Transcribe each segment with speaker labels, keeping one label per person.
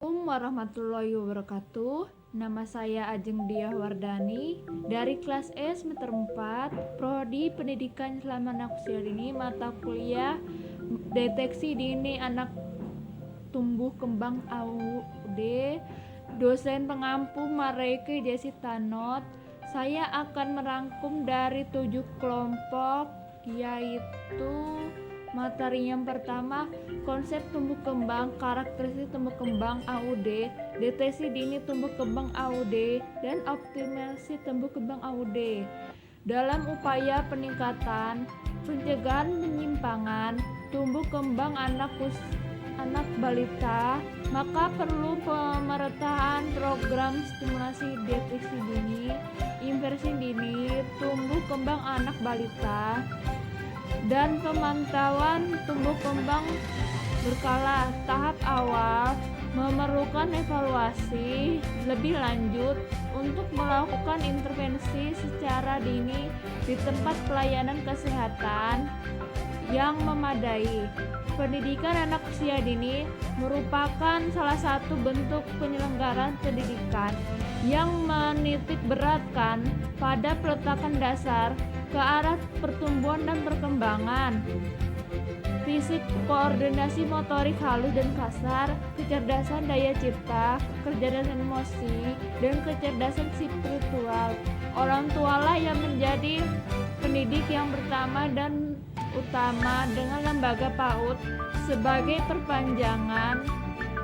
Speaker 1: Assalamualaikum warahmatullahi wabarakatuh. Nama saya Ajeng Diah Wardani dari kelas E semester 4, Prodi Pendidikan Selama Anak Usia Dini, mata kuliah Deteksi Dini Anak Tumbuh Kembang AUD, dosen pengampu Mareike Jesi Tanot. Saya akan merangkum dari 7 kelompok, yaitu materi yang pertama, konsep tumbuh kembang, karakteristik tumbuh kembang AUD, deteksi dini tumbuh kembang AUD, dan optimasi tumbuh kembang AUD. Dalam upaya peningkatan, pencegahan penyimpangan, tumbuh kembang anak balita, maka perlu pemerataan program stimulasi deteksi dini, inversi dini, tumbuh kembang anak balita, dan pemantauan tumbuh kembang berkala. Tahap awal memerlukan evaluasi lebih lanjut untuk melakukan intervensi secara dini di tempat pelayanan kesehatan yang memadai. Pendidikan anak usia dini merupakan salah satu bentuk penyelenggaraan pendidikan yang menitik beratkan pada peletakan dasar ke arah pertumbuhan dan perkembangan fisik, koordinasi motorik halus dan kasar, kecerdasan daya cipta, kecerdasan emosi, dan kecerdasan spiritual. Orang tualah yang menjadi pendidik yang pertama dan utama, dengan lembaga PAUD sebagai perpanjangan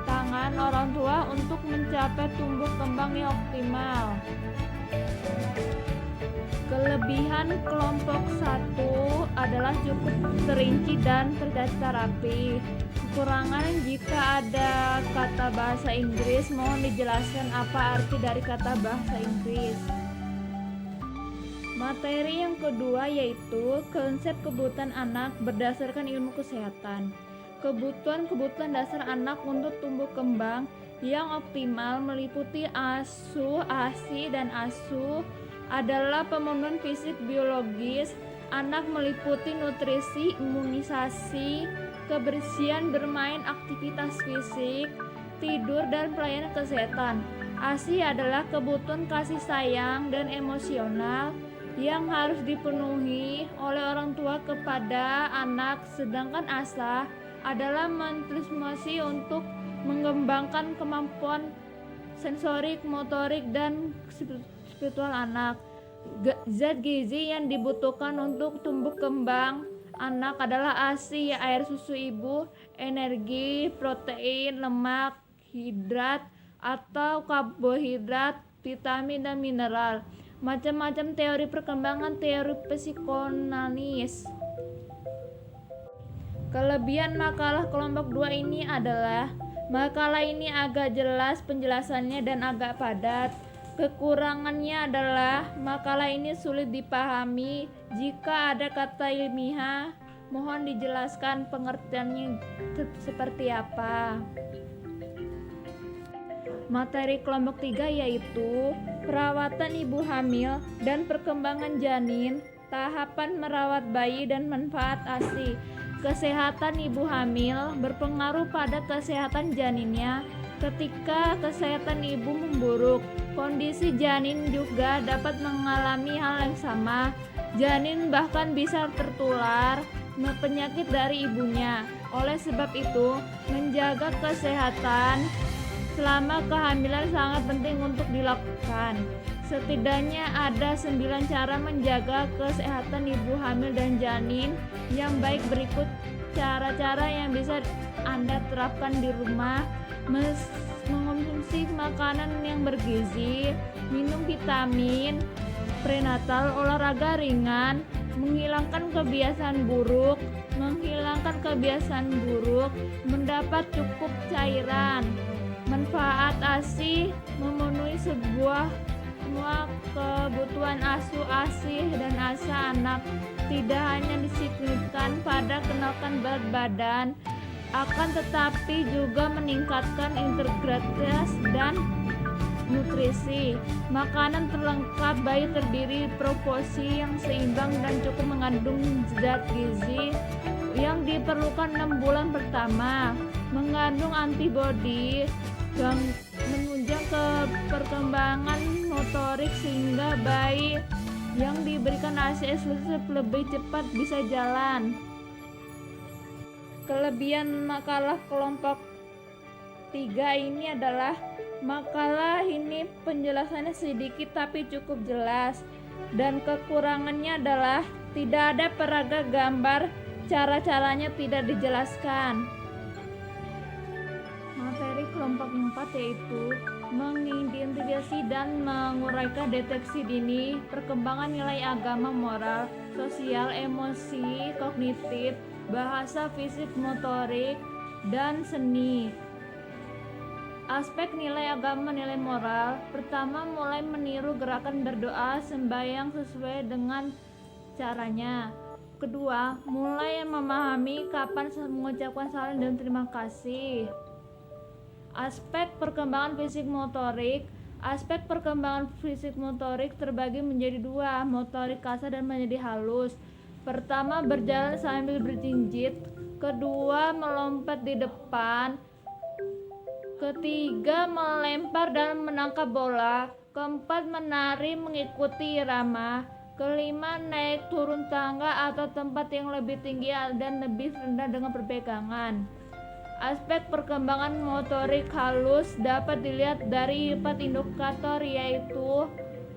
Speaker 1: tangan orang tua untuk mencapai tumbuh kembang yang optimal. Kelebihan kelompok 1 adalah cukup terinci dan tercatat rapi. Kekurangan, jika ada kata bahasa Inggris, mohon dijelaskan apa arti dari kata bahasa Inggris. Materi yang kedua yaitu konsep kebutuhan anak berdasarkan ilmu kesehatan. Kebutuhan dasar anak untuk tumbuh kembang yang optimal meliputi ASU, ASI, dan ASU adalah pemenuhan fisik biologis anak, meliputi nutrisi, imunisasi, kebersihan, bermain, aktivitas fisik, tidur, dan pelayanan kesehatan. ASI adalah kebutuhan kasih sayang dan emosional yang harus dipenuhi oleh orang tua kepada anak, sedangkan ASA adalah mentransformasi untuk mengembangkan kemampuan sensorik, motorik, dan spiritual anak. Zat gizi yang dibutuhkan untuk tumbuh kembang anak adalah ASI, air susu ibu, energi, protein, lemak, hidrat atau karbohidrat, vitamin, dan mineral. Macam-macam teori perkembangan, teori psikoanalis. Kelebihan makalah kelompok 2 ini adalah makalah ini agak jelas penjelasannya dan agak padat. Kekurangannya adalah makalah ini sulit dipahami. Jika ada kata ilmiah, mohon dijelaskan pengertiannya seperti apa. Materi kelompok 3 yaitu perawatan ibu hamil dan perkembangan janin, tahapan merawat bayi, dan manfaat ASI. Kesehatan ibu hamil berpengaruh pada kesehatan janinnya. Ketika kesehatan ibu memburuk, kondisi janin juga dapat mengalami hal yang sama. Janin bahkan bisa tertular penyakit dari ibunya. Oleh sebab itu, menjaga kesehatan selama kehamilan sangat penting untuk dilakukan. Setidaknya ada 9 cara menjaga kesehatan ibu hamil dan janin yang baik. Berikut cara-cara yang bisa Anda terapkan di rumah: mengonsumsi makanan yang bergizi, minum vitamin prenatal, olahraga ringan, menghilangkan kebiasaan buruk, mendapat cukup cairan. Manfaat ASI: memenuhi semua kebutuhan ASU, ASI, dan ASA anak. Tidak hanya disignifikan pada kenaikan berat badan, akan tetapi juga meningkatkan integritas dan nutrisi. Makanan terlengkap bayi terdiri proporsi yang seimbang dan cukup mengandung zat gizi yang diperlukan 6 bulan pertama. Mengandung antibodi menunjang ke perkembangan motorik sehingga bayi yang diberikan ASI eksklusif lebih cepat bisa jalan. Kelebihan makalah kelompok 3 ini adalah makalah ini penjelasannya sedikit tapi cukup jelas, dan kekurangannya adalah tidak ada peraga gambar, cara-caranya tidak dijelaskan. Materi kelompok 4 yaitu mengidentifikasi dan menguraikan deteksi dini, perkembangan nilai agama, moral, sosial, emosi, kognitif, bahasa, fisik, motorik, dan seni. Aspek nilai agama, nilai moral. Pertama, mulai meniru gerakan berdoa sembahyang sesuai dengan caranya. Kedua, mulai memahami kapan mengucapkan salam dan terima kasih. Aspek perkembangan fisik motorik. Aspek perkembangan fisik motorik terbagi menjadi dua, motorik kasar dan menjadi halus. Pertama, berjalan sambil berjinjit. Kedua, melompat di depan. Ketiga, melempar dan menangkap bola. Keempat, menari mengikuti irama. Kelima, naik turun tangga atau tempat yang lebih tinggi dan lebih rendah dengan berpegangan. Aspek perkembangan motorik halus dapat dilihat dari 4 indikator, yaitu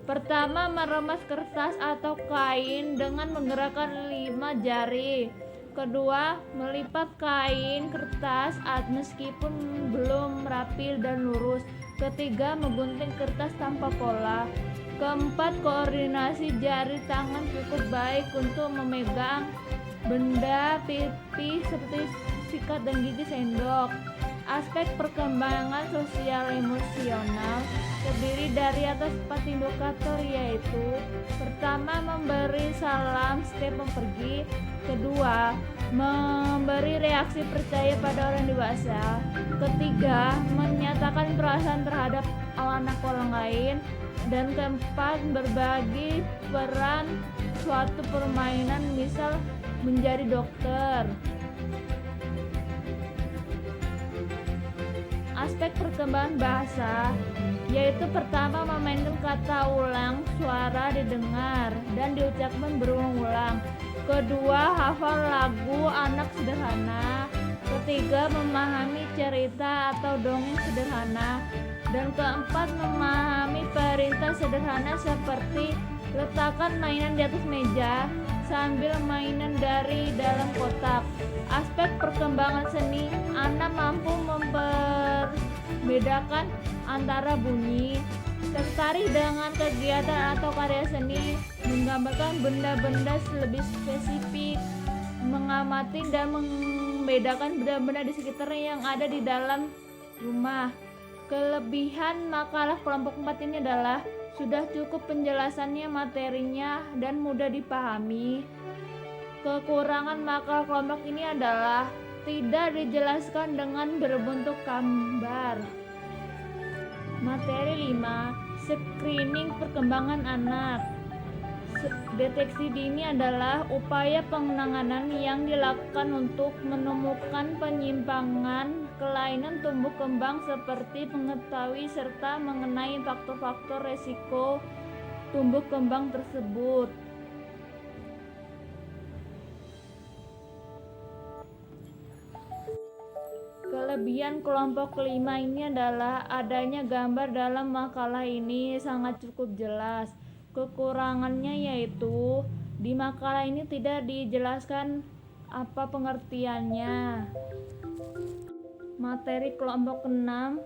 Speaker 1: pertama, meremas kertas atau kain dengan menggerakkan 5 jari. Kedua, melipat kain kertas meskipun belum rapi dan lurus. Ketiga, menggunting kertas tanpa pola. Keempat, koordinasi jari tangan cukup baik untuk memegang benda pipi seperti sikat dan gigi sendok. Aspek perkembangan sosial emosional terdiri dari atas 4 indikator, yaitu pertama, memberi salam setiap pergi. Kedua, memberi reaksi percaya pada orang dewasa. Ketiga, menyatakan perasaan terhadap anak orang lain. Dan keempat, berbagi peran suatu permainan, misal menjadi dokter. Aspek perkembangan bahasa, yaitu pertama, memainkan kata ulang, suara didengar dan diucapkan berulang-ulang. Kedua, hafal lagu anak sederhana. Ketiga, memahami cerita atau dongeng sederhana. Dan keempat, memahami perintah sederhana seperti letakkan mainan di atas meja sambil mainan dari dalam kotak. Aspek perkembangan seni, anak mampu membedakan antara bunyi, tertarik dengan kegiatan atau karya seni, menggambarkan benda-benda lebih spesifik, mengamati dan membedakan benda-benda di sekitarnya yang ada di dalam rumah. Kelebihan makalah kelompok 4 ini adalah sudah cukup penjelasannya, materinya, dan mudah dipahami. Kekurangan makalah kelompok ini adalah tidak dijelaskan dengan berbentuk gambar. Materi 5. Screening perkembangan anak. Deteksi dini adalah upaya penanganan yang dilakukan untuk menemukan penyimpangan kelainan tumbuh kembang seperti mengetahui serta mengenai faktor-faktor resiko tumbuh kembang tersebut. Kelebihan kelompok kelima ini adalah adanya gambar dalam makalah ini sangat cukup jelas. Kekurangannya yaitu di makalah ini tidak dijelaskan apa pengertiannya. Materi kelompok 6,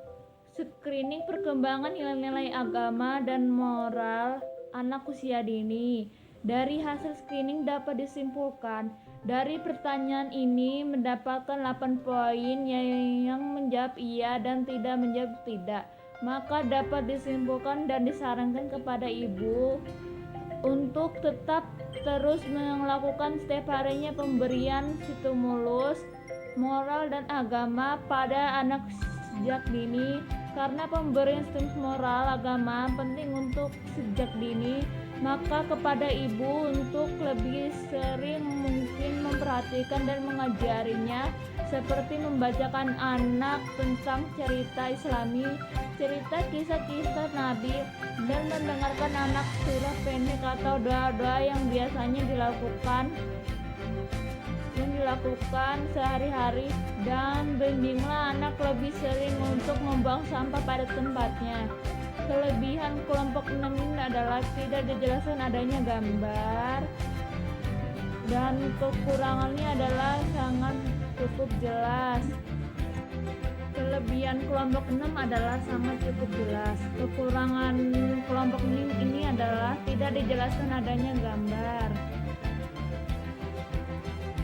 Speaker 1: screening perkembangan nilai-nilai agama dan moral anak usia dini. Dari hasil screening dapat disimpulkan dari pertanyaan ini mendapatkan 8 poin yang menjawab iya dan tidak menjawab tidak. Maka dapat disimpulkan dan disarankan kepada ibu untuk tetap terus melakukan setiap harinya pemberian stimulus moral dan agama pada anak sejak dini, karena pemberian stimulus moral agama penting untuk sejak dini Maka kepada ibu untuk lebih sering mungkin memperhatikan dan mengajarinya, seperti membacakan anak tentang cerita Islami, cerita kisah-kisah Nabi, dan mendengarkan anak surah pendek atau doa-doa yang biasanya dilakukan sehari-hari, dan bimbinglah anak lebih sering untuk membuang sampah pada tempatnya. Kelebihan kelompok 6 ini adalah tidak dijelaskan adanya gambar, dan kekurangannya adalah sangat cukup jelas. Kelebihan kelompok 6 adalah sangat cukup jelas. Kekurangan kelompok ini adalah tidak dijelaskan adanya gambar.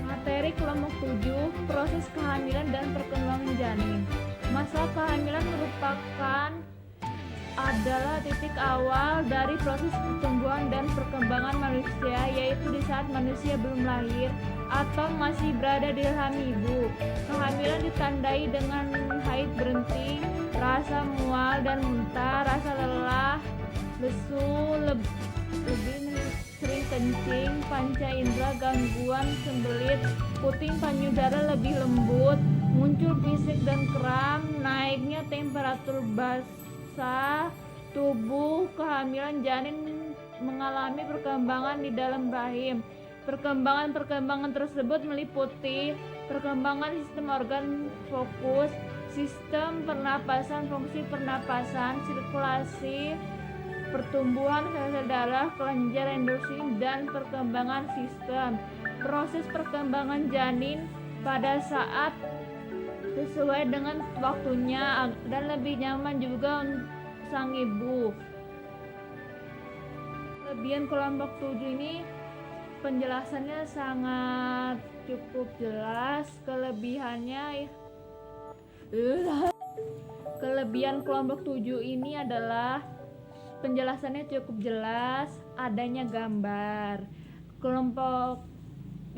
Speaker 1: Materi kelompok 7, proses kehamilan dan perkembangan janin. Masa kehamilan adalah titik awal dari proses pertumbuhan dan perkembangan manusia, yaitu di saat manusia belum lahir atau masih berada di rahim ibu. Kehamilan ditandai dengan haid berhenti, rasa mual dan muntah, rasa lelah, lesu, lebih sering kencing, panca indera, gangguan sembelit, puting payudara lebih lembut, muncul fisik dan kram, naiknya temperatur tubuh, kehamilan janin mengalami perkembangan di dalam rahim. Perkembangan tersebut meliputi perkembangan sistem organ fokus, sistem pernapasan, fungsi pernapasan, sirkulasi, pertumbuhan sel-sel darah, kelenjar endokrin, dan perkembangan sistem. Proses perkembangan janin pada saat sesuai dengan waktunya dan lebih nyaman juga untuk sang ibu. Kelebihan kelompok 7 ini penjelasannya sangat cukup jelas. Kelebihan kelompok 7 ini adalah penjelasannya cukup jelas, adanya gambar. Kelompok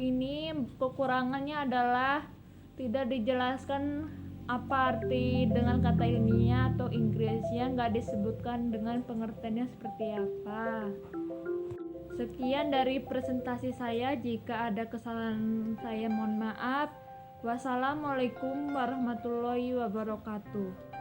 Speaker 1: ini kekurangannya adalah tidak dijelaskan apa arti dengan kata ilmiah atau Inggrisnya, nggak disebutkan dengan pengertiannya seperti apa. Sekian dari presentasi saya, jika ada kesalahan saya mohon maaf. Wassalamualaikum warahmatullahi wabarakatuh.